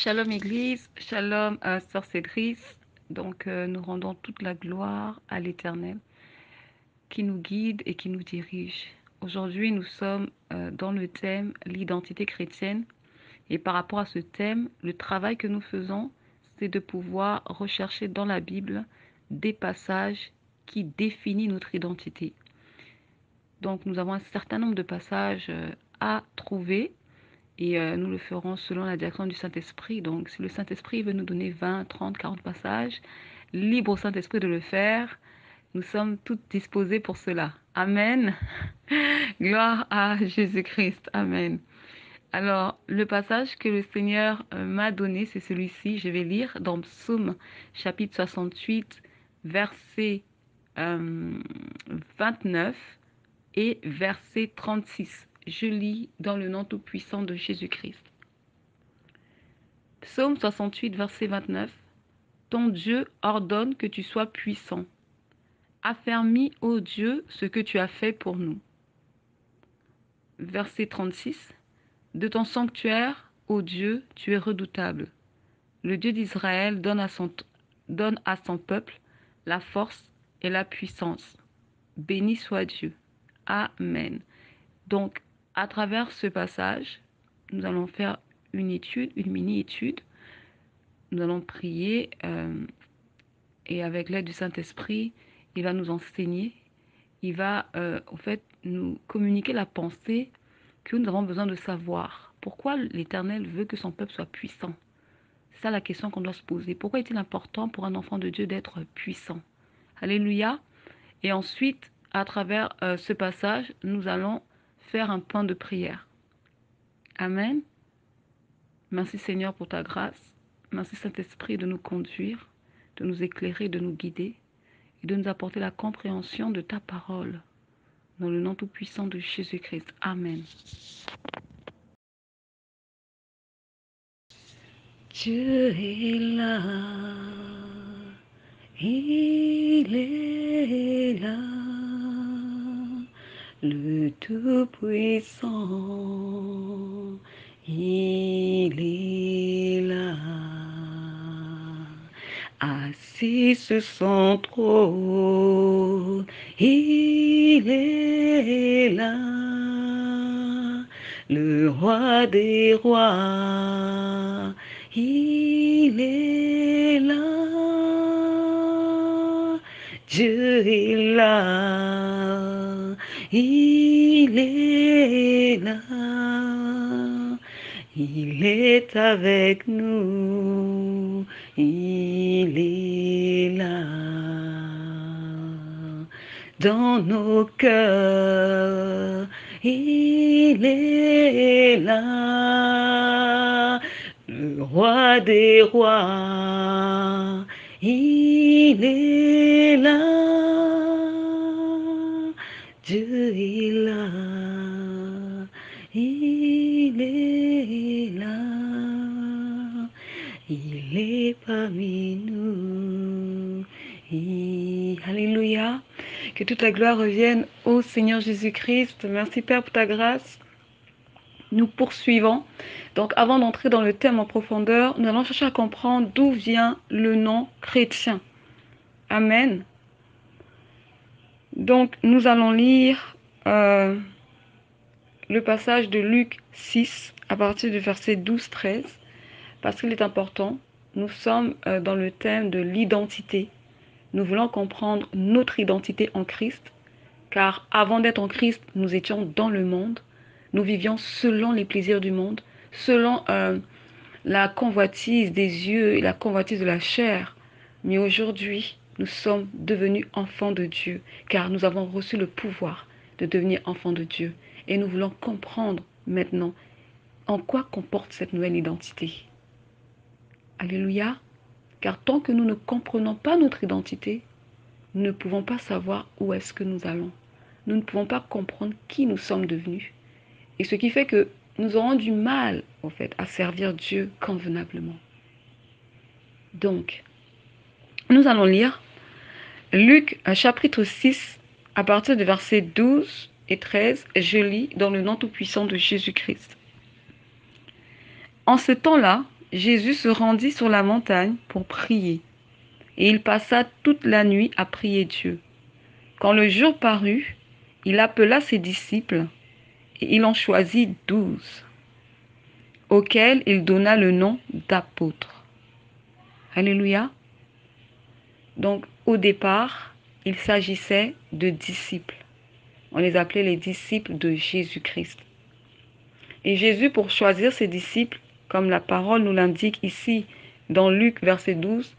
Shalom Église, Shalom Sœur Cédrice. Donc nous rendons toute la gloire à l'Éternel qui nous guide et qui nous dirige. Aujourd'hui nous sommes dans le thème l'identité chrétienne et par rapport à ce thème, le travail que nous faisons, c'est de pouvoir rechercher dans la Bible des passages qui définissent notre identité. Donc nous avons un certain nombre de passages à trouver. Et nous le ferons selon la direction du Saint-Esprit. Donc, si le Saint-Esprit veut nous donner 20, 30, 40 passages, libre au Saint-Esprit de le faire. Nous sommes toutes disposées pour cela. Amen. Gloire à Jésus-Christ. Amen. Alors, le passage que le Seigneur m'a donné, c'est celui-ci. Je vais lire dans Psaume chapitre 68, verset 29 et verset 36. Je lis dans le nom tout-puissant de Jésus-Christ. Psaume 68, verset 29. Ton Dieu ordonne que tu sois puissant. Affermis, ô Dieu, ce que tu as fait pour nous. Verset 36. De ton sanctuaire, ô Dieu, tu es redoutable. Le Dieu d'Israël donne à son peuple la force et la puissance. Béni soit Dieu. Amen. Donc, à travers ce passage, nous allons faire une étude, une mini-étude. Nous allons prier et avec l'aide du Saint-Esprit, il va nous enseigner. Il va, en fait, nous communiquer la pensée que nous avons besoin de savoir. Pourquoi l'Éternel veut que son peuple soit puissant? C'est ça la question qu'on doit se poser. Pourquoi est-il important pour un enfant de Dieu d'être puissant? Alléluia. Et ensuite, à travers ce passage, nous allons faire un point de prière. Amen. Merci Seigneur pour ta grâce. Merci Saint-Esprit de nous conduire, de nous éclairer, de nous guider et de nous apporter la compréhension de ta parole. Dans le nom tout-puissant de Jésus-Christ. Amen. Dieu est là, il est là, le Tout-Puissant, il est là, assis sur son trône, il est là, le roi des rois, il est là, Dieu est là, il est là, il est avec nous, il est là, dans nos cœurs, il est là, le roi des rois, il est là, Dieu est là, il est là, il est parmi nous. Alléluia. Que toute la gloire revienne au Seigneur Jésus-Christ. Merci Père pour ta grâce. Nous poursuivons. Donc avant d'entrer dans le thème en profondeur, nous allons chercher à comprendre d'où vient le nom chrétien. Amen. Donc nous allons lire le passage de Luc 6 à partir du verset 12-13 parce qu'il est important. Nous sommes dans le thème de l'identité. Nous voulons comprendre notre identité en Christ, car avant d'être en Christ, nous étions dans le monde. Nous vivions selon les plaisirs du monde, selon la convoitise des yeux et la convoitise de la chair. Mais aujourd'hui, nous sommes devenus enfants de Dieu, car nous avons reçu le pouvoir de devenir enfants de Dieu. Et nous voulons comprendre maintenant en quoi comporte cette nouvelle identité. Alléluia. Car tant que nous ne comprenons pas notre identité, nous ne pouvons pas savoir où est-ce que nous allons. Nous ne pouvons pas comprendre qui nous sommes devenus. Et ce qui fait que nous aurons du mal, en fait, à servir Dieu convenablement. Donc, nous allons lire Luc, chapitre 6, à partir du verset 12 et 13. Je lis dans le nom tout-puissant de Jésus-Christ. En ce temps-là, Jésus se rendit sur la montagne pour prier, et il passa toute la nuit à prier Dieu. Quand le jour parut, il appela ses disciples, et il en choisit 12, auxquels il donna le nom d'apôtres. Alléluia. Donc, au départ, il s'agissait de disciples. On les appelait les disciples de Jésus-Christ. Et Jésus, pour choisir ses disciples, comme la parole nous l'indique ici dans Luc verset 12,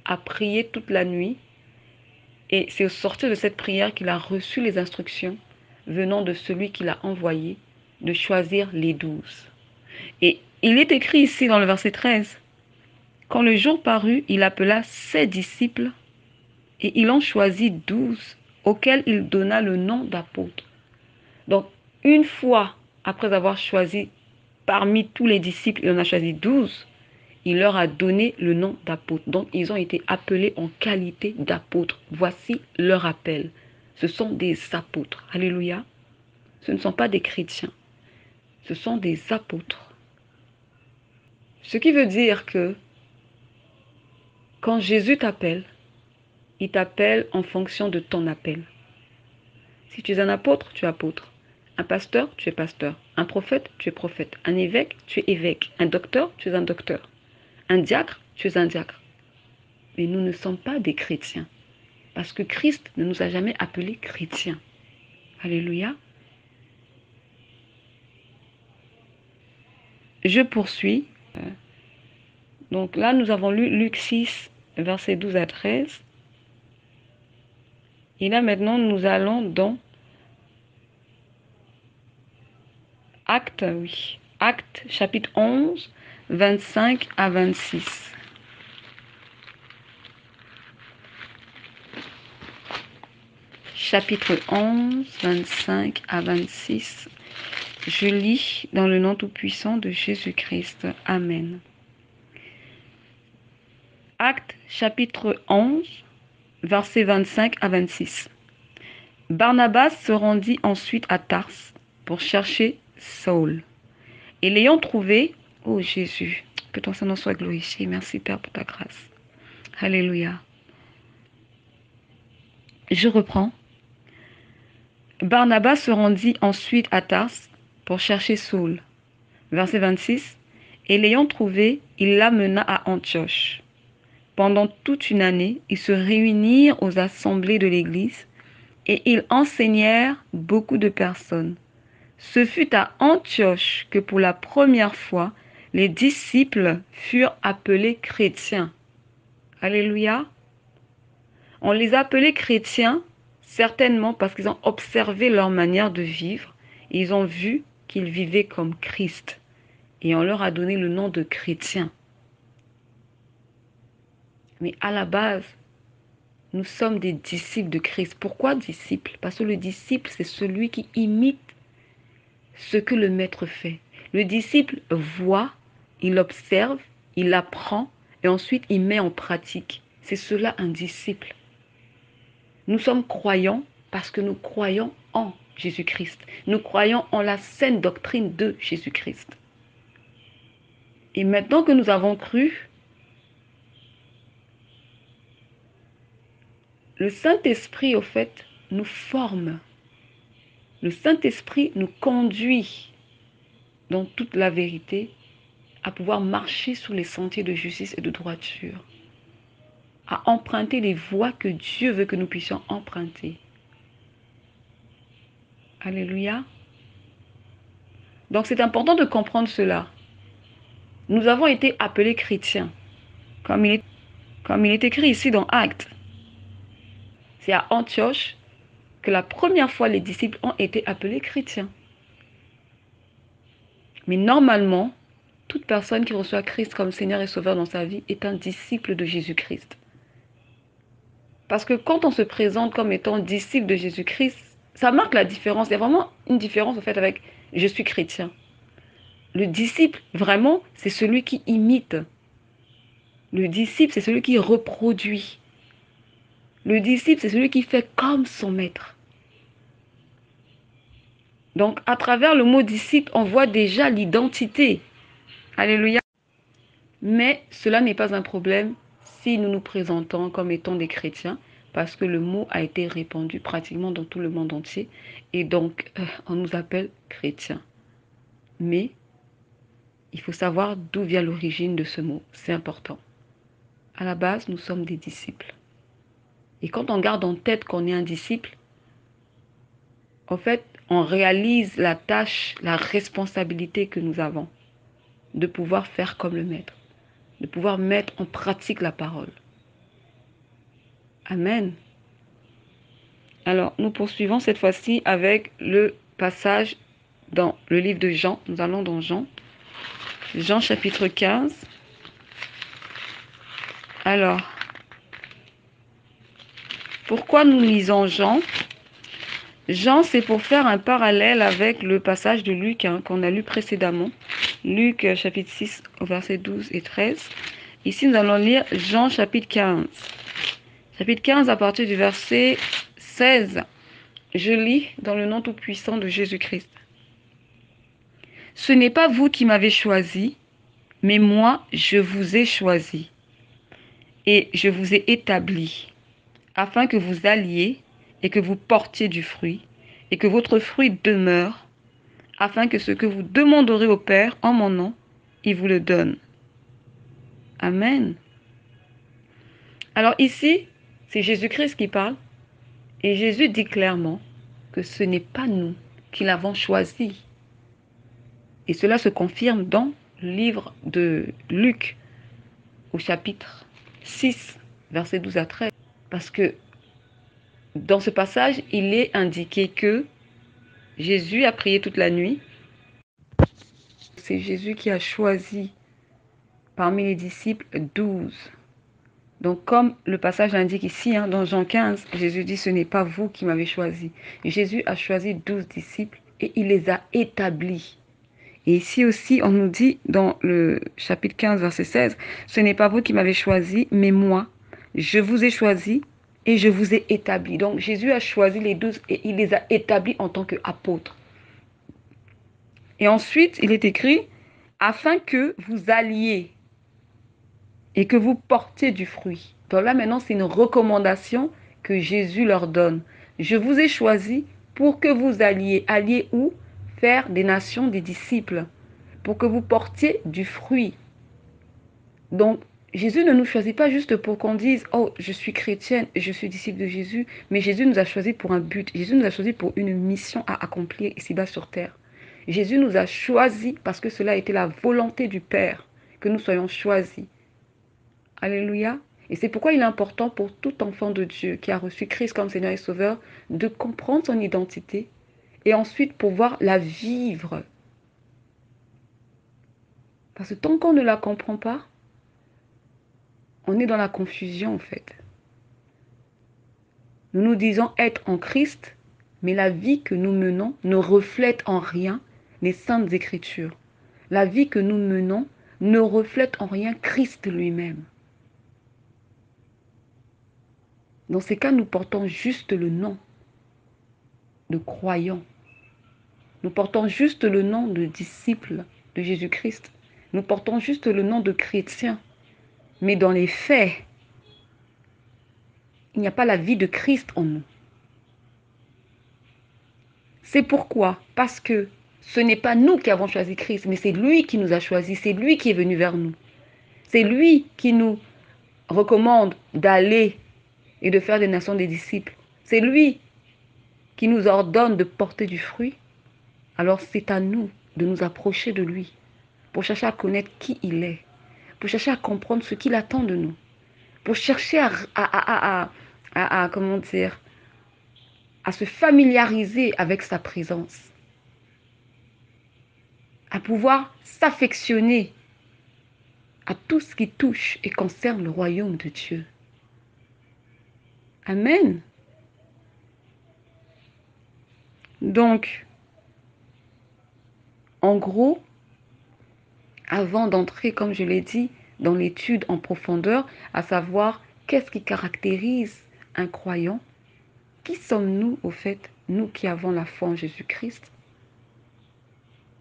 a prié toute la nuit. Et c'est au sortir de cette prière qu'il a reçu les instructions venant de celui qui l'a envoyé de choisir les 12. Et il est écrit ici dans le verset 13, « Quand le jour parut, il appela ses disciples et il en choisit 12, auxquels il donna le nom d'apôtres. » Donc, une fois après avoir choisi parmi tous les disciples, il en a choisi 12, il leur a donné le nom d'apôtres. Donc, ils ont été appelés en qualité d'apôtres. Voici leur appel. Ce sont des apôtres. Alléluia. Ce ne sont pas des chrétiens. Ce sont des apôtres. Ce qui veut dire que quand Jésus t'appelle, il t'appelle en fonction de ton appel. Si tu es un apôtre, tu es apôtre. Un pasteur, tu es pasteur. Un prophète, tu es prophète. Un évêque, tu es évêque. Un docteur, tu es un docteur. Un diacre, tu es un diacre. Mais nous ne sommes pas des chrétiens. Parce que Christ ne nous a jamais appelés chrétiens. Alléluia. Je poursuis. Donc là, nous avons lu Luc 6, versets 12 à 13. Et là, maintenant, nous allons dans Actes, oui. Actes, chapitre 11, 25 à 26. Chapitre 11, 25 à 26. Je lis dans le nom tout-puissant de Jésus-Christ. Amen. Actes, chapitre 11, versets 25 à 26. Barnabas se rendit ensuite à Tarse pour chercher Saul. Et l'ayant trouvé, ô Jésus, que ton Saint-Nom soit glorifié. Merci Père pour ta grâce. Alléluia. Je reprends. Barnabas se rendit ensuite à Tarse pour chercher Saul. Verset 26. Et l'ayant trouvé, il l'amena à Antioche. Pendant toute une année, ils se réunirent aux assemblées de l'Église et ils enseignèrent beaucoup de personnes. Ce fut à Antioche que pour la première fois, les disciples furent appelés chrétiens. Alléluia. On les appelait chrétiens certainement parce qu'ils ont observé leur manière de vivre et ils ont vu qu'ils vivaient comme Christ. Et on leur a donné le nom de chrétiens. Mais à la base, nous sommes des disciples de Christ. Pourquoi disciples? Parce que le disciple, c'est celui qui imite ce que le maître fait. Le disciple voit, il observe, il apprend et ensuite il met en pratique. C'est cela un disciple. Nous sommes croyants parce que nous croyons en Jésus-Christ. Nous croyons en la saine doctrine de Jésus-Christ. Et maintenant que nous avons cru, le Saint-Esprit, au fait, nous forme. Le Saint-Esprit nous conduit dans toute la vérité à pouvoir marcher sur les sentiers de justice et de droiture, à emprunter les voies que Dieu veut que nous puissions emprunter. Alléluia. Donc c'est important de comprendre cela. Nous avons été appelés chrétiens, comme il est écrit ici dans Actes. C'est à Antioche que la première fois les disciples ont été appelés chrétiens. Mais normalement, toute personne qui reçoit Christ comme Seigneur et Sauveur dans sa vie est un disciple de Jésus-Christ. Parce que quand on se présente comme étant disciple de Jésus-Christ, ça marque la différence. Il y a vraiment une différence en fait avec « je suis chrétien ». Le disciple, vraiment, c'est celui qui imite. Le disciple, c'est celui qui reproduit. Le disciple, c'est celui qui fait comme son maître. Donc, à travers le mot disciple, on voit déjà l'identité. Alléluia. Mais cela n'est pas un problème si nous nous présentons comme étant des chrétiens, parce que le mot a été répandu pratiquement dans tout le monde entier, et donc on nous appelle chrétiens. Mais il faut savoir d'où vient l'origine de ce mot, c'est important. À la base, nous sommes des disciples. Et quand on garde en tête qu'on est un disciple, en fait, on réalise la tâche, la responsabilité que nous avons de pouvoir faire comme le maître, de pouvoir mettre en pratique la parole. Amen. Alors, nous poursuivons cette fois-ci avec le passage dans le livre de Jean. Nous allons dans Jean. Jean chapitre 15. Alors, pourquoi nous lisons Jean? Jean, c'est pour faire un parallèle avec le passage de Luc qu'on a lu précédemment. Luc chapitre 6 au verset 12 et 13. Ici, nous allons lire Jean chapitre 15. Chapitre 15 à partir du verset 16. Je lis dans le nom tout-puissant de Jésus-Christ. Ce n'est pas vous qui m'avez choisi, mais moi, je vous ai choisi et je vous ai établi, afin que vous alliez et que vous portiez du fruit, et que votre fruit demeure, afin que ce que vous demanderez au Père en mon nom, il vous le donne. Amen. Alors ici, c'est Jésus-Christ qui parle, et Jésus dit clairement que ce n'est pas nous qui l'avons choisi. Et cela se confirme dans le livre de Luc, au chapitre 6, versets 12 à 13. Parce que dans ce passage, il est indiqué que Jésus a prié toute la nuit. C'est Jésus qui a choisi parmi les disciples 12. Donc comme le passage l'indique ici, dans Jean 15, Jésus dit, ce n'est pas vous qui m'avez choisi. Jésus a choisi 12 disciples et il les a établis. Et ici aussi, on nous dit dans le chapitre 15, verset 16, ce n'est pas vous qui m'avez choisi, mais moi, je vous ai choisi et je vous ai établi. Donc Jésus a choisi les 12 et il les a établis en tant qu'apôtres. Et ensuite, il est écrit, afin que vous alliez et que vous portiez du fruit. Donc là, maintenant, c'est une recommandation que Jésus leur donne. Je vous ai choisi pour que vous alliez. Alliez où? Faire des nations des disciples. Pour que vous portiez du fruit. Donc, Jésus ne nous choisit pas juste pour qu'on dise « Oh, je suis chrétienne et je suis disciple de Jésus », mais Jésus nous a choisis pour un but. Jésus nous a choisis pour une mission à accomplir ici-bas sur terre. Jésus nous a choisis parce que cela a été la volonté du Père, que nous soyons choisis. Alléluia. Et c'est pourquoi il est important pour tout enfant de Dieu qui a reçu Christ comme Seigneur et Sauveur de comprendre son identité et ensuite pouvoir la vivre. Parce que tant qu'on ne la comprend pas, on est dans la confusion en fait. Nous nous disons être en Christ, mais la vie que nous menons ne reflète en rien les saintes écritures. La vie que nous menons ne reflète en rien Christ lui-même. Dans ces cas, nous portons juste le nom de croyants. Nous portons juste le nom de disciples de Jésus-Christ. Nous portons juste le nom de chrétiens. Mais dans les faits, il n'y a pas la vie de Christ en nous. C'est pourquoi, parce que ce n'est pas nous qui avons choisi Christ, mais c'est lui qui nous a choisis, c'est lui qui est venu vers nous. C'est lui qui nous recommande d'aller et de faire des nations des disciples. C'est lui qui nous ordonne de porter du fruit. Alors c'est à nous de nous approcher de lui pour chercher à connaître qui il est, pour chercher à comprendre ce qu'il attend de nous, pour chercher comment dire, à se familiariser avec sa présence, à pouvoir s'affectionner à tout ce qui touche et concerne le royaume de Dieu. Amen. Donc, en gros, avant d'entrer, comme je l'ai dit, dans l'étude en profondeur, à savoir qu'est-ce qui caractérise un croyant, qui sommes-nous au fait, nous qui avons la foi en Jésus-Christ,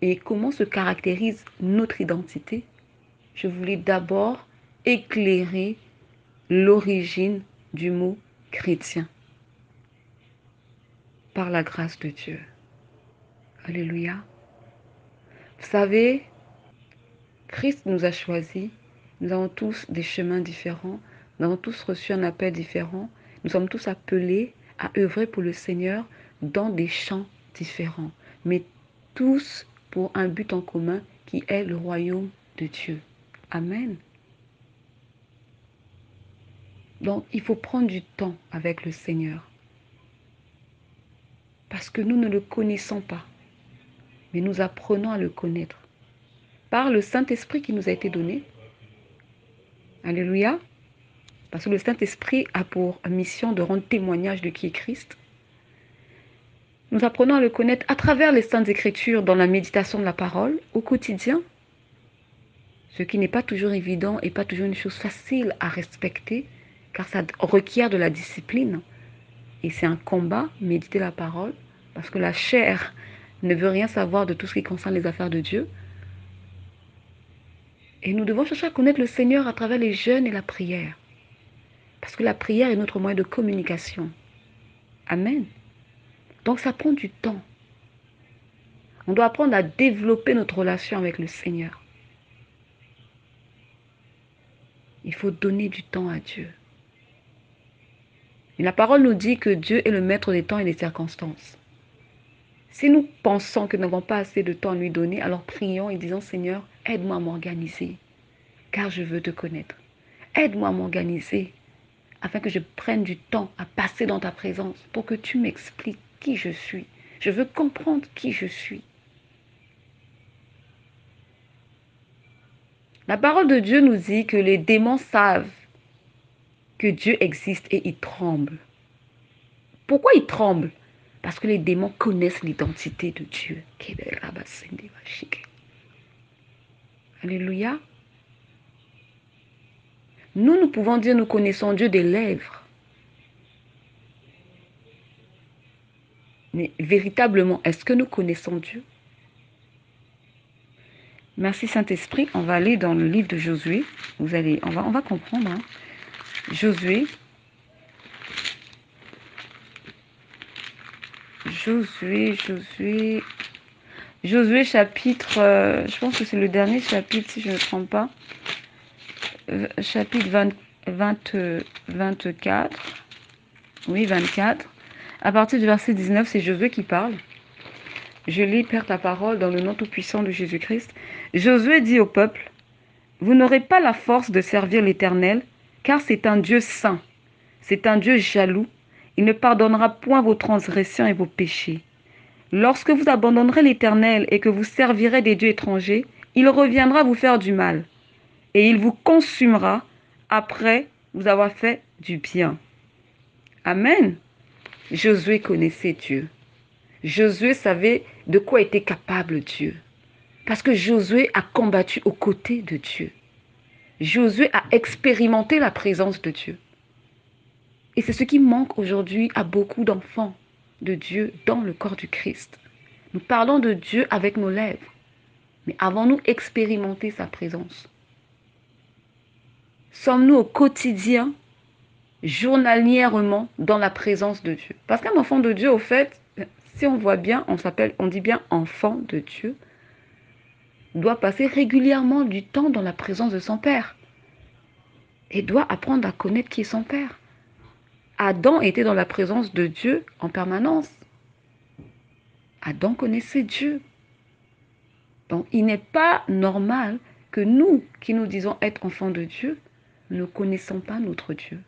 et comment se caractérise notre identité? je voulais d'abord éclairer l'origine du mot chrétien par la grâce de Dieu. Alléluia. Vous savez, Christ nous a choisis. Nous avons tous des chemins différents. Nous avons tous reçu un appel différent. Nous sommes tous appelés à œuvrer pour le Seigneur dans des champs différents, mais tous pour un but en commun qui est le royaume de Dieu. Amen. Donc, il faut prendre du temps avec le Seigneur. Parce que nous ne le connaissons pas, mais nous apprenons à le connaître. Par le Saint-Esprit qui nous a été donné. Alléluia. Parce que le Saint-Esprit a pour mission de rendre témoignage de qui est Christ. Nous apprenons à le connaître à travers les Saintes Écritures dans la méditation de la parole au quotidien. Ce qui n'est pas toujours évident et pas toujours une chose facile à respecter, car ça requiert de la discipline. Et c'est un combat, méditer la parole, parce que la chair ne veut rien savoir de tout ce qui concerne les affaires de Dieu. Et nous devons chercher à connaître le Seigneur à travers les jeûnes et la prière. Parce que la prière est notre moyen de communication. Amen. Donc ça prend du temps. On doit apprendre à développer notre relation avec le Seigneur. Il faut donner du temps à Dieu. Et la parole nous dit que Dieu est le maître des temps et des circonstances. Si nous pensons que nous n'avons pas assez de temps à lui donner, alors prions et disons, Seigneur, aide-moi à m'organiser, car je veux te connaître. Aide-moi à m'organiser, afin que je prenne du temps à passer dans ta présence, pour que tu m'expliques qui je suis. Je veux comprendre qui je suis. La parole de Dieu nous dit que les démons savent que Dieu existe et ils tremblent. Pourquoi ils tremblent? Parce que les démons connaissent l'identité de Dieu. Alléluia. Nous pouvons dire nous connaissons Dieu des lèvres. Mais véritablement, est-ce que nous connaissons Dieu? Merci Saint-Esprit. On va aller dans le livre de Josué. On va comprendre. Hein. Josué chapitre, je pense que c'est le dernier chapitre si je ne me trompe pas. Chapitre 24. Oui, 24. À partir du verset 19, c'est Josué qui parle. Je lis, Père, ta parole dans le nom tout-puissant de Jésus-Christ. Josué dit au peuple, vous n'aurez pas la force de servir l'Éternel, car c'est un Dieu saint. C'est un Dieu jaloux. Il ne pardonnera point vos transgressions et vos péchés. Lorsque vous abandonnerez l'Éternel et que vous servirez des dieux étrangers, il reviendra vous faire du mal, et il vous consumera après vous avoir fait du bien. Amen. Josué connaissait Dieu. Josué savait de quoi était capable Dieu. Parce que Josué a combattu aux côtés de Dieu. Josué a expérimenté la présence de Dieu. Et c'est ce qui manque aujourd'hui à beaucoup d'enfants de Dieu dans le corps du Christ. Nous parlons de Dieu avec nos lèvres, mais avons-nous expérimenté sa présence? Sommes-nous au quotidien, journalièrement, dans la présence de Dieu? Parce qu'un enfant de Dieu, au fait, si on voit bien, on dit bien enfant de Dieu, doit passer régulièrement du temps dans la présence de son Père et doit apprendre à connaître qui est son Père. Adam était dans la présence de Dieu en permanence. Adam connaissait Dieu. Donc, il n'est pas normal que nous, qui nous disons être enfants de Dieu, ne connaissons pas notre Dieu.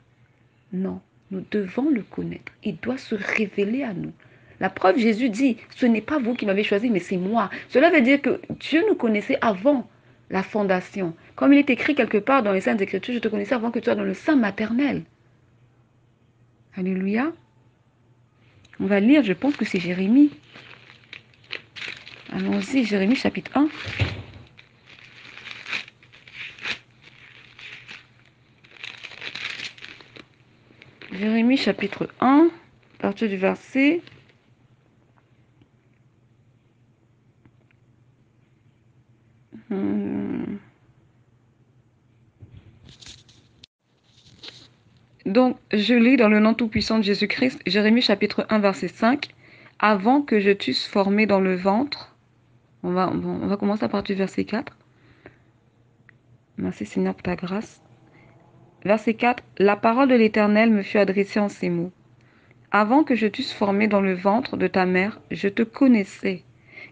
Non, nous devons le connaître. Il doit se révéler à nous. La preuve, Jésus dit, ce n'est pas vous qui m'avez choisi, mais c'est moi. Cela veut dire que Dieu nous connaissait avant la fondation. Comme il est écrit quelque part dans les Saintes Écritures, je te connaissais avant que tu sois dans le sein maternel. Alléluia. On va lire, je pense que c'est Jérémie. Allons-y, Jérémie chapitre 1. Jérémie chapitre 1, à partir du verset... Donc, je lis dans le nom tout-puissant de Jésus-Christ, Jérémie chapitre 1, verset 5. Avant que je t'eusse formé dans le ventre, on va commencer à partir du verset 4. Merci Seigneur pour ta grâce. Verset 4. La parole de l'Éternel me fut adressée en ces mots. Avant que je t'eusse formé dans le ventre de ta mère, je te connaissais.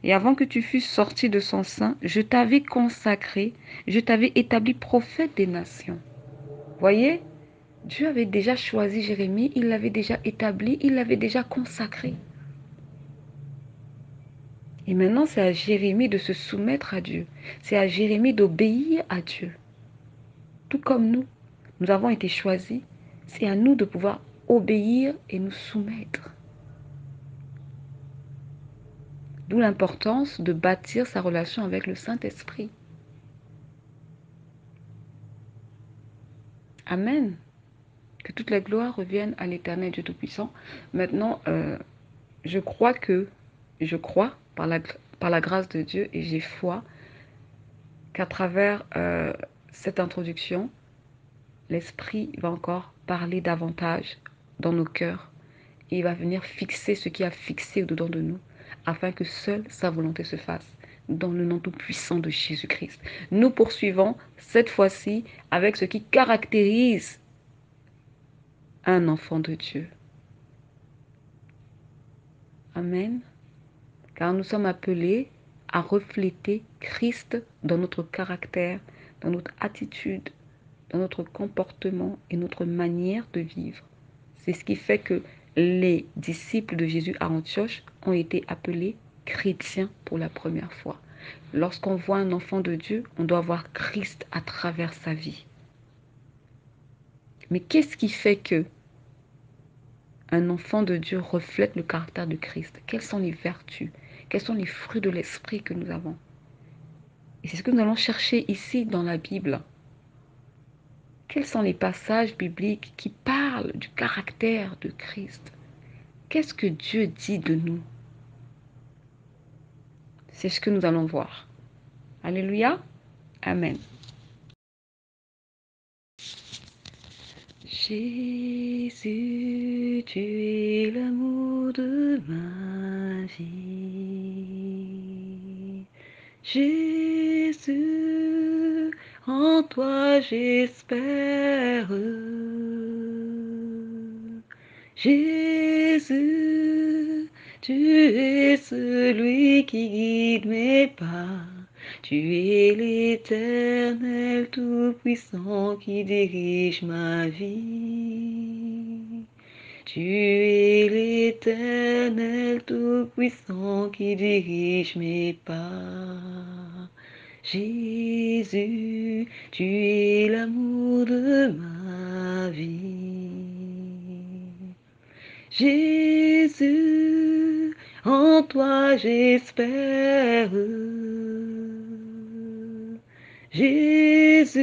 Et avant que tu fusses sorti de son sein, je t'avais consacré, je t'avais établi prophète des nations. Voyez, Dieu avait déjà choisi Jérémie, il l'avait déjà établi, il l'avait déjà consacré. Et maintenant, c'est à Jérémie de se soumettre à Dieu. C'est à Jérémie d'obéir à Dieu. Tout comme nous avons été choisis, c'est à nous de pouvoir obéir et nous soumettre. D'où l'importance de bâtir sa relation avec le Saint-Esprit. Amen. Que toutes les gloires reviennent à l'Éternel Dieu Tout-Puissant. Maintenant, je crois par la grâce de Dieu, et j'ai foi qu'à travers cette introduction, l'Esprit va encore parler davantage dans nos cœurs et il va venir fixer ce qui a fixé au-dedans de nous afin que seule sa volonté se fasse dans le nom tout-puissant de Jésus-Christ. Nous poursuivons cette fois-ci avec ce qui caractérise un enfant de Dieu. Amen. Car nous sommes appelés à refléter Christ dans notre caractère, dans notre attitude, dans notre comportement et notre manière de vivre. C'est ce qui fait que les disciples de Jésus à Antioche ont été appelés chrétiens pour la première fois. Lorsqu'on voit un enfant de Dieu, on doit voir Christ à travers sa vie. Mais qu'est-ce qui fait que un enfant de Dieu reflète le caractère de Christ? Quelles sont les vertus? Quels sont les fruits de l'esprit que nous avons? Et c'est ce que nous allons chercher ici dans la Bible. Quels sont les passages bibliques qui parlent du caractère de Christ? Qu'est-ce que Dieu dit de nous? C'est ce que nous allons voir. Alléluia. Amen. Jésus, tu es l'amour de ma vie. Jésus, en toi j'espère. Jésus, tu es celui qui guide mes pas. Tu es l'Éternel Tout-Puissant qui dirige ma vie. Tu es l'Éternel Tout-Puissant qui dirige mes pas. Jésus, tu es l'amour de ma vie. Jésus, en toi j'espère. Jésus,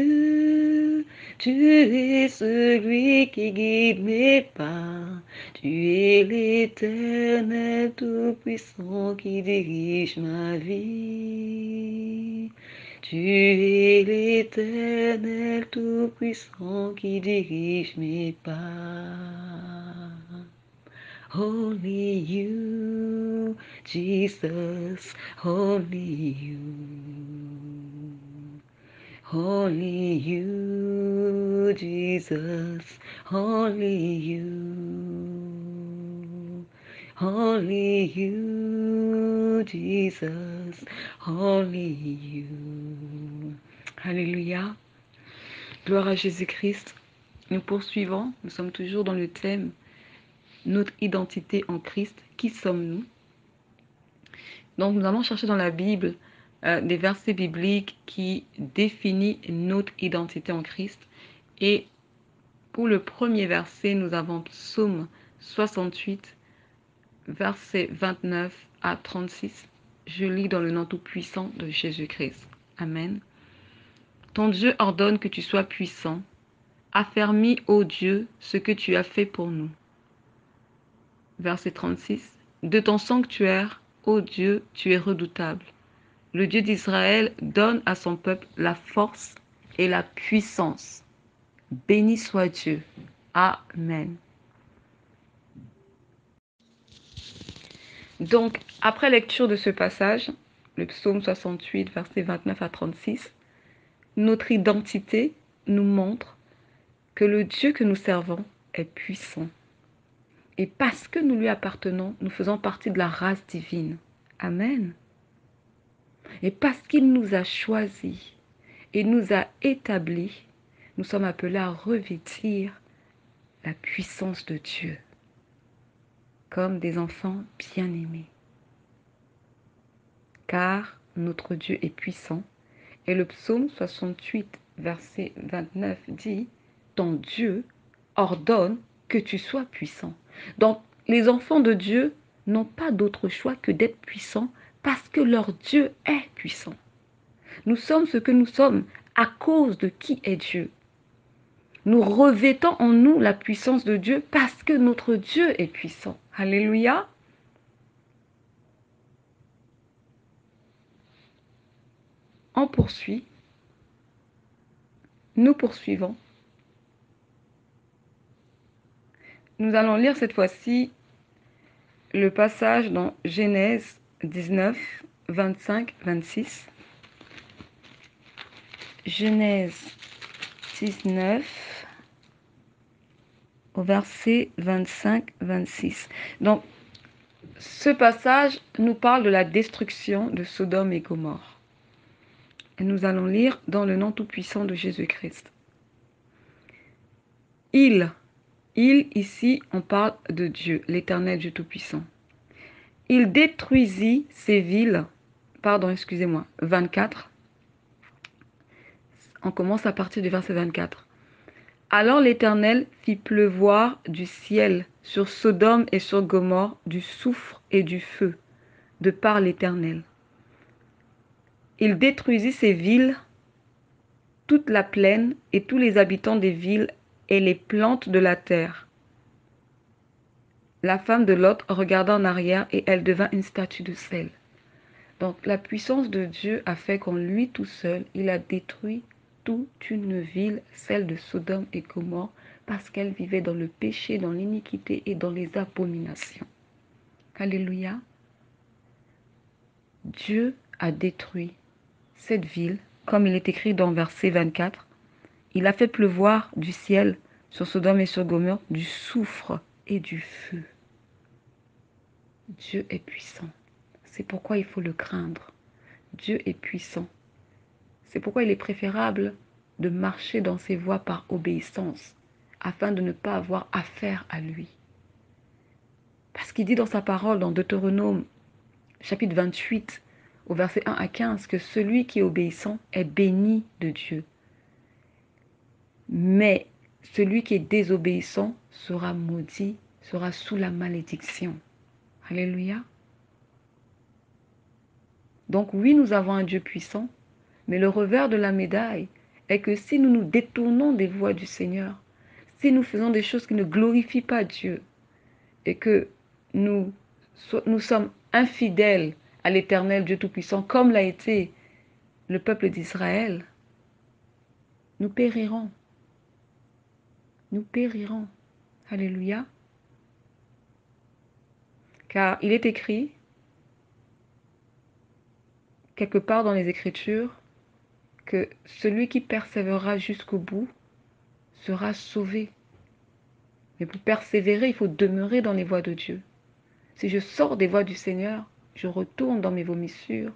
tu es celui qui guide mes pas. Tu es l'Éternel Tout-Puissant qui dirige ma vie. Tu es l'Éternel Tout-Puissant qui dirige mes pas. Only you, Jesus, only you. Only you, Jesus, only you. Only you, Jesus, only you. Alléluia. Gloire à Jésus-Christ. Nous poursuivons, nous sommes toujours dans le thème notre identité en Christ. Qui sommes-nous? Donc nous allons chercher dans la Bible des versets bibliques qui définissent notre identité en Christ. Et pour le premier verset, nous avons Psaume 68, versets 29 à 36. Je lis dans le nom tout-puissant de Jésus-Christ. Amen. Ton Dieu ordonne que tu sois puissant. Affermis, ô Dieu, ce que tu as fait pour nous. Verset 36. De ton sanctuaire, ô Dieu, tu es redoutable. Le Dieu d'Israël donne à son peuple la force et la puissance. Béni soit Dieu. Amen. Donc, après lecture de ce passage, le psaume 68, versets 29 à 36, notre identité nous montre que le Dieu que nous servons est puissant. Et parce que nous lui appartenons, nous faisons partie de la race divine. Amen. Et parce qu'il nous a choisis et nous a établis, nous sommes appelés à revêtir la puissance de Dieu comme des enfants bien-aimés. Car notre Dieu est puissant. Et le psaume 68, verset 29 dit, « Ton Dieu ordonne que tu sois puissant. » Donc, les enfants de Dieu n'ont pas d'autre choix que d'être puissants parce que leur Dieu est puissant. Nous sommes ce que nous sommes à cause de qui est Dieu. Nous revêtons en nous la puissance de Dieu parce que notre Dieu est puissant. Alléluia. On poursuit. Nous poursuivons. Nous allons lire cette fois-ci le passage dans Genèse 19, 25, 26. Genèse 19, au verset 25, 26. Donc, ce passage nous parle de la destruction de Sodome et Gomorrhe. Et nous allons lire dans le nom tout-puissant de Jésus-Christ. Il, ici, on parle de Dieu, l'Éternel Dieu Tout-Puissant. Il détruisit ces villes, 24. On commence à partir du verset 24. Alors l'Éternel fit pleuvoir du ciel sur Sodome et sur Gomorrhe du soufre et du feu, de par l'Éternel. Il détruisit ces villes, toute la plaine et tous les habitants des villes et les plantes de la terre. La femme de Lot regarda en arrière et elle devint une statue de sel. Donc la puissance de Dieu a fait qu'en lui tout seul, il a détruit toute une ville, celle de Sodome et Gomorrhe, parce qu'elle vivait dans le péché, dans l'iniquité et dans les abominations. Alléluia. Dieu a détruit cette ville, comme il est écrit dans verset 24. Il a fait pleuvoir du ciel sur Sodome et sur Gomorrhe du soufre et du feu. Dieu est puissant. C'est pourquoi il faut le craindre. Dieu est puissant. C'est pourquoi il est préférable de marcher dans ses voies par obéissance, afin de ne pas avoir affaire à lui. Parce qu'il dit dans sa parole, dans Deutéronome, chapitre 28, au verset 1 à 15, que celui qui est obéissant est béni de Dieu. Mais celui qui est désobéissant sera maudit, sera sous la malédiction. Alléluia. Donc oui, nous avons un Dieu puissant, mais le revers de la médaille est que si nous nous détournons des voies du Seigneur, si nous faisons des choses qui ne glorifient pas Dieu et que nous sommes infidèles à l'Éternel Dieu Tout-Puissant, comme l'a été le peuple d'Israël, nous périrons. Nous périrons. Alléluia. Car il est écrit, quelque part dans les Écritures, que celui qui persévérera jusqu'au bout sera sauvé. Mais pour persévérer, il faut demeurer dans les voies de Dieu. Si je sors des voies du Seigneur, je retourne dans mes vomissures.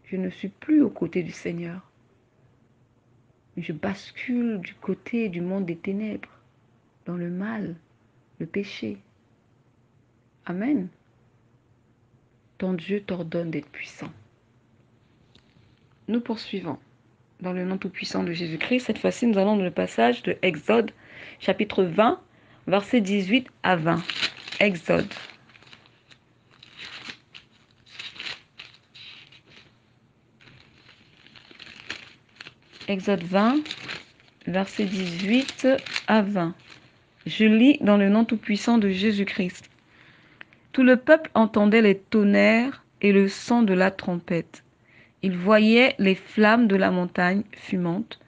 Je ne suis plus aux côtés du Seigneur. Je bascule du côté du monde des ténèbres, dans le mal, le péché. Amen. Ton Dieu t'ordonne d'être puissant. Nous poursuivons. Dans le nom tout-puissant de Jésus-Christ, cette fois-ci, nous allons dans le passage de Exode, chapitre 20, versets 18 à 20. Exode. Exode 20, versets 18 à 20. Je lis dans le nom tout-puissant de Jésus-Christ. Tout le peuple entendait les tonnerres et le son de la trompette. Il voyait les flammes de la montagne fumante.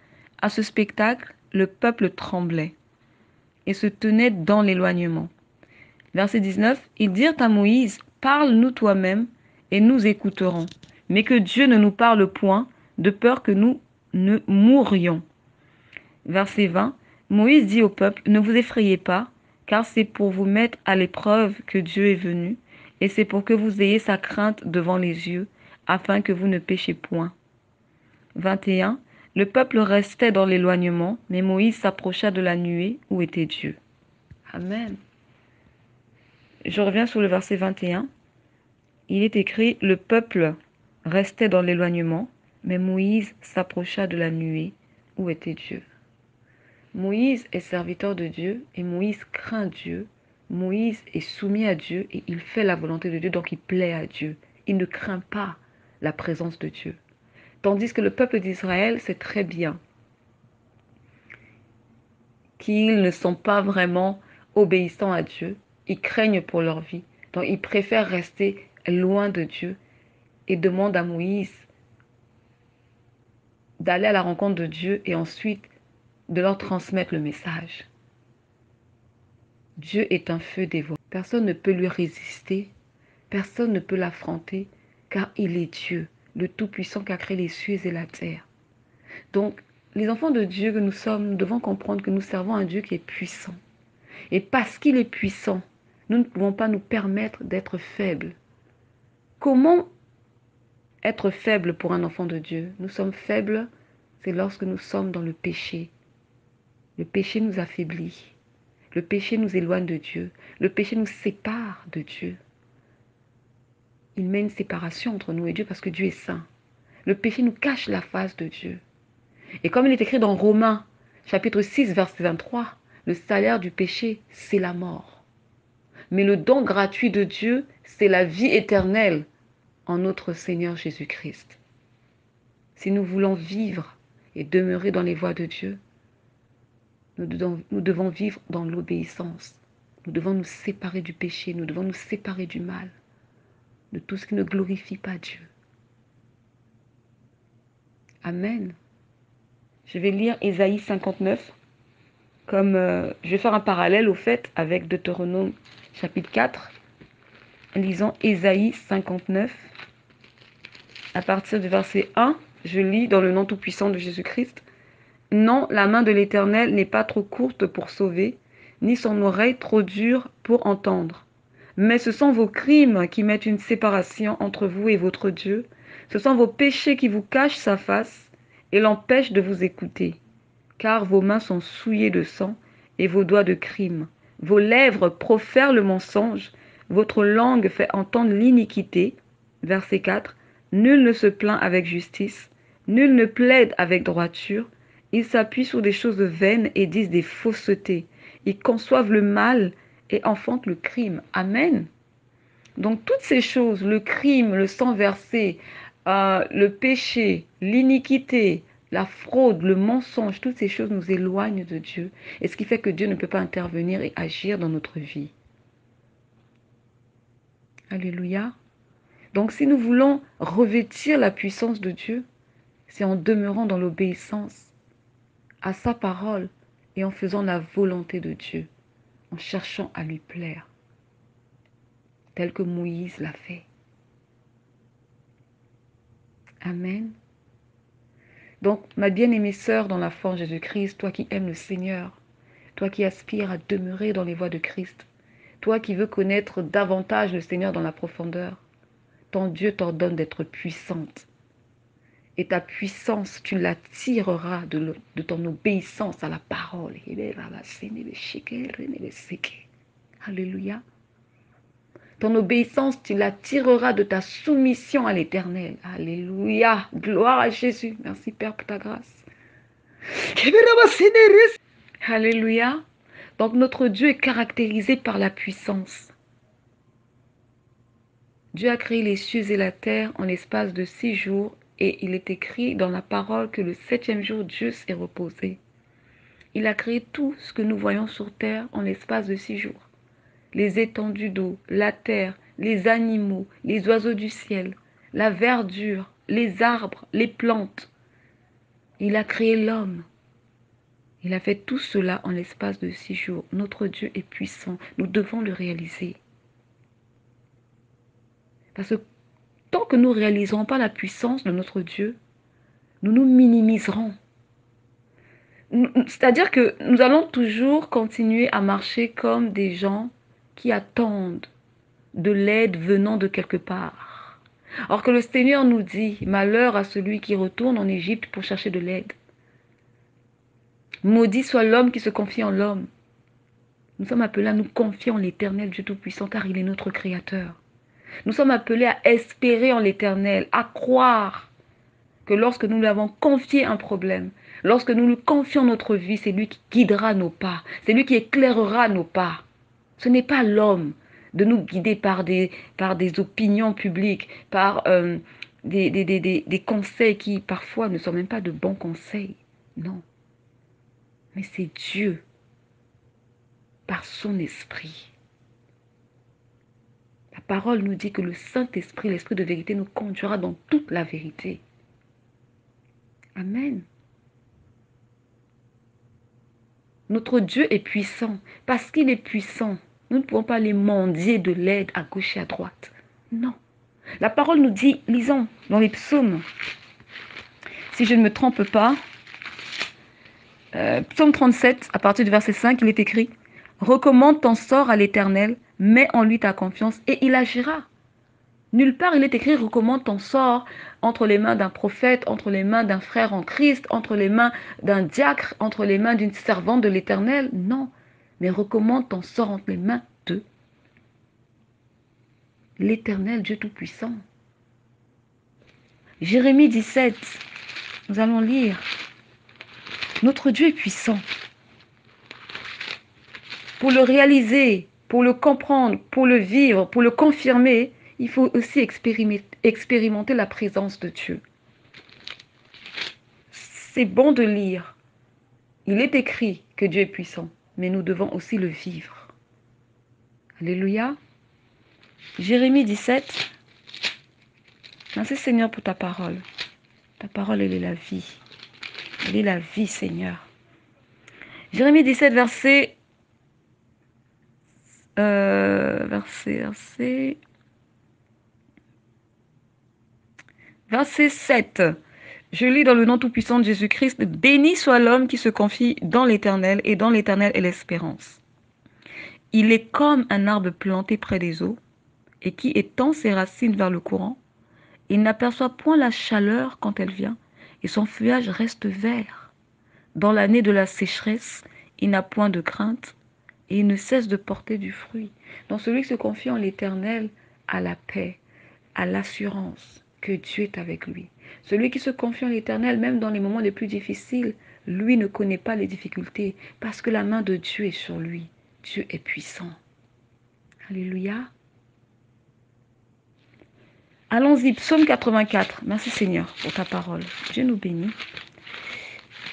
À ce spectacle, le peuple tremblait. et se tenaient dans l'éloignement. Verset 19, ils dirent à Moïse, parle-nous toi-même et nous écouterons, mais que Dieu ne nous parle point, de peur que nous ne mourions. Verset 20, Moïse dit au peuple, ne vous effrayez pas, car c'est pour vous mettre à l'épreuve que Dieu est venu, et c'est pour que vous ayez sa crainte devant les yeux, afin que vous ne péchiez point. 21. Le peuple restait dans l'éloignement, mais Moïse s'approcha de la nuée où était Dieu. Amen. Je reviens sur le verset 21. Il est écrit, le peuple restait dans l'éloignement, mais Moïse s'approcha de la nuée où était Dieu. Moïse est serviteur de Dieu et Moïse craint Dieu. Moïse est soumis à Dieu et il fait la volonté de Dieu, donc il plaît à Dieu. Il ne craint pas la présence de Dieu. Tandis que le peuple d'Israël sait très bien qu'ils ne sont pas vraiment obéissants à Dieu. Ils craignent pour leur vie. Donc ils préfèrent rester loin de Dieu et demandent à Moïse d'aller à la rencontre de Dieu et ensuite de leur transmettre le message. Dieu est un feu dévorant. Personne ne peut lui résister. Personne ne peut l'affronter car il est Dieu, le Tout-Puissant qui a créé les cieux et la terre. Donc, les enfants de Dieu que nous sommes, nous devons comprendre que nous servons un Dieu qui est puissant. Et parce qu'il est puissant, nous ne pouvons pas nous permettre d'être faibles. Comment être faible pour un enfant de Dieu? Nous sommes faibles, c'est lorsque nous sommes dans le péché. Le péché nous affaiblit. Le péché nous éloigne de Dieu. Le péché nous sépare de Dieu. Il met une séparation entre nous et Dieu parce que Dieu est saint. Le péché nous cache la face de Dieu. Et comme il est écrit dans Romains, chapitre 6, verset 23, le salaire du péché, c'est la mort. Mais le don gratuit de Dieu, c'est la vie éternelle en notre Seigneur Jésus-Christ. Si nous voulons vivre et demeurer dans les voies de Dieu, nous devons vivre dans l'obéissance. Nous devons nous séparer du péché, nous devons nous séparer du mal, de tout ce qui ne glorifie pas Dieu. Amen. Je vais lire Ésaïe 59, comme je vais faire un parallèle au fait avec Deutéronome chapitre 4, en lisant Ésaïe 59, à partir du verset 1, je lis dans le nom tout-puissant de Jésus-Christ. Non, la main de l'Éternel n'est pas trop courte pour sauver, ni son oreille trop dure pour entendre. Mais ce sont vos crimes qui mettent une séparation entre vous et votre Dieu. Ce sont vos péchés qui vous cachent sa face et l'empêchent de vous écouter. Car vos mains sont souillées de sang et vos doigts de crime. Vos lèvres profèrent le mensonge, votre langue fait entendre l'iniquité. Verset 4. Nul ne se plaint avec justice, nul ne plaide avec droiture. Ils s'appuient sur des choses vaines et disent des faussetés. Ils conçoivent le mal et enfantent le crime. Amen. Donc toutes ces choses, le crime, le sang versé, le péché, l'iniquité, la fraude, le mensonge, toutes ces choses nous éloignent de Dieu. Et ce qui fait que Dieu ne peut pas intervenir et agir dans notre vie. Alléluia. Donc si nous voulons revêtir la puissance de Dieu, c'est en demeurant dans l'obéissance à sa parole et en faisant la volonté de Dieu, en cherchant à lui plaire, tel que Moïse l'a fait. Amen. Donc, ma bien-aimée sœur dans la foi en Jésus-Christ, toi qui aimes le Seigneur, toi qui aspires à demeurer dans les voies de Christ, toi qui veux connaître davantage le Seigneur dans la profondeur, ton Dieu t'ordonne d'être puissante. Et ta puissance, tu la tireras de ton obéissance à la parole. Alléluia. Ton obéissance, tu la tireras de ta soumission à l'Éternel. Alléluia. Gloire à Jésus. Merci Père pour ta grâce. Alléluia. Donc notre Dieu est caractérisé par la puissance. Dieu a créé les cieux et la terre en l'espace de 6 jours et il est écrit dans la parole que le 7e jour, Dieu s'est reposé. Il a créé tout ce que nous voyons sur terre en l'espace de 6 jours. Les étendues d'eau, la terre, les animaux, les oiseaux du ciel, la verdure, les arbres, les plantes. Il a créé l'homme. Il a fait tout cela en l'espace de 6 jours. Notre Dieu est puissant. Nous devons le réaliser. Parce que tant que nous ne réaliserons pas la puissance de notre Dieu, nous nous minimiserons. C'est-à-dire que nous allons toujours continuer à marcher comme des gens qui attendent de l'aide venant de quelque part. Or que le Seigneur nous dit, malheur à celui qui retourne en Égypte pour chercher de l'aide. Maudit soit l'homme qui se confie en l'homme. Nous sommes appelés à nous confier en l'Éternel Dieu Tout-Puissant car il est notre Créateur. Nous sommes appelés à espérer en l'Éternel, à croire que lorsque nous lui avons confié un problème, lorsque nous lui confions notre vie, c'est lui qui guidera nos pas, c'est lui qui éclairera nos pas. Ce n'est pas l'homme de nous guider par des opinions publiques, par des conseils qui parfois ne sont même pas de bons conseils. Non. Mais c'est Dieu, par son esprit. La parole nous dit que le Saint-Esprit, l'Esprit de vérité, nous conduira dans toute la vérité. Amen. Notre Dieu est puissant. Parce qu'il est puissant, nous ne pouvons pas aller mendier de l'aide à gauche et à droite. Non. La parole nous dit, lisons dans les psaumes, si je ne me trompe pas, psaume 37, à partir du verset 5, il est écrit, « Recommande ton sort à l'Éternel, mets en lui ta confiance et il agira. » Nulle part il est écrit « Recommande ton sort entre les mains d'un prophète, entre les mains d'un frère en Christ, entre les mains d'un diacre, entre les mains d'une servante de l'Éternel. » Non, mais recommande ton sort entre les mains de l'Éternel, Dieu Tout-Puissant. Jérémie 17, nous allons lire. Notre Dieu est puissant. Pour le réaliser, pour le comprendre, pour le vivre, pour le confirmer, il faut aussi expérimenter la présence de Dieu. C'est bon de lire. Il est écrit que Dieu est puissant, mais nous devons aussi le vivre. Alléluia. Jérémie 17. Merci Seigneur pour ta parole. Ta parole, elle est la vie. Elle est la vie, Seigneur. Jérémie 17, verset 7. Je lis dans le nom tout-puissant de Jésus-Christ. « Béni soit l'homme qui se confie dans l'Éternel, et dans l'Éternel est l'espérance. Il est comme un arbre planté près des eaux, et qui étend ses racines vers le courant. Il n'aperçoit point la chaleur quand elle vient, et son feuillage reste vert. Dans l'année de la sécheresse, il n'a point de crainte, et il ne cesse de porter du fruit. » Donc celui qui se confie en l'Éternel a la paix, a l'assurance que Dieu est avec lui. Celui qui se confie en l'Éternel, même dans les moments les plus difficiles, lui ne connaît pas les difficultés parce que la main de Dieu est sur lui. Dieu est puissant. Alléluia. Allons-y, psaume 84. Merci Seigneur pour ta parole. Dieu nous bénit.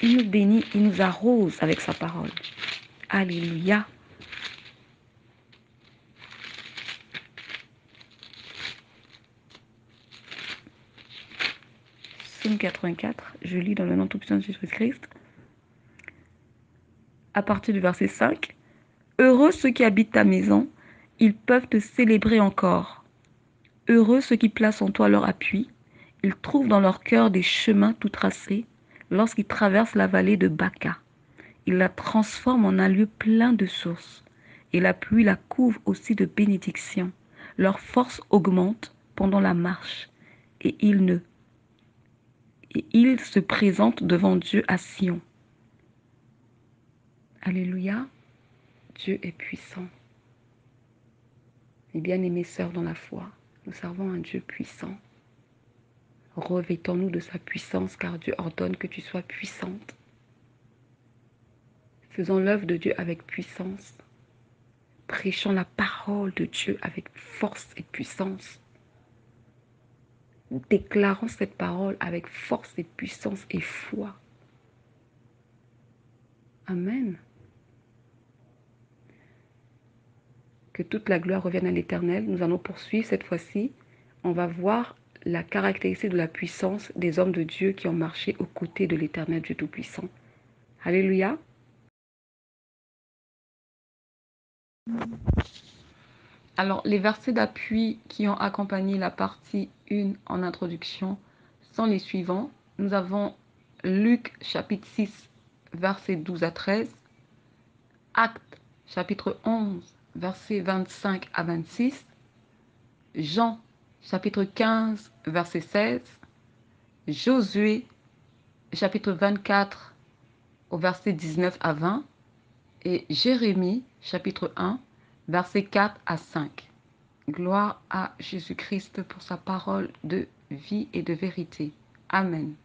Il nous bénit, il nous arrose avec sa parole. Alléluia. Psaume 84, je lis dans le nom tout-puissant de Jésus-Christ. À partir du verset 5. « Heureux ceux qui habitent ta maison, ils peuvent te célébrer encore. Heureux ceux qui placent en toi leur appui, ils trouvent dans leur cœur des chemins tout tracés lorsqu'ils traversent la vallée de Baca. Ils la transforment en un lieu plein de sources, et la pluie la couvre aussi de bénédictions. Leur force augmente pendant la marche, et ils se présentent devant Dieu à Sion. » Alléluia. Dieu est puissant. Mes bien-aimées sœurs dans la foi, nous servons un Dieu puissant. Revêtons-nous de sa puissance, car Dieu ordonne que tu sois puissante. Faisons l'œuvre de Dieu avec puissance. Prêchons la parole de Dieu avec force et puissance. Déclarons cette parole avec force et puissance et foi. Amen. Que toute la gloire revienne à l'Éternel. Nous allons poursuivre cette fois-ci. On va voir la caractéristique de la puissance des hommes de Dieu qui ont marché aux côtés de l'Éternel Dieu Tout-Puissant. Alléluia. Alors, les versets d'appui qui ont accompagné la partie 1 en introduction sont les suivants. Nous avons Luc chapitre 6, versets 12 à 13, Actes chapitre 11, versets 25 à 26, Jean chapitre 15, verset 16, Josué chapitre 24 au verset 19 à 20 et Jérémie chapitre 1, versets 4 à 5. Gloire à Jésus-Christ pour sa parole de vie et de vérité. Amen.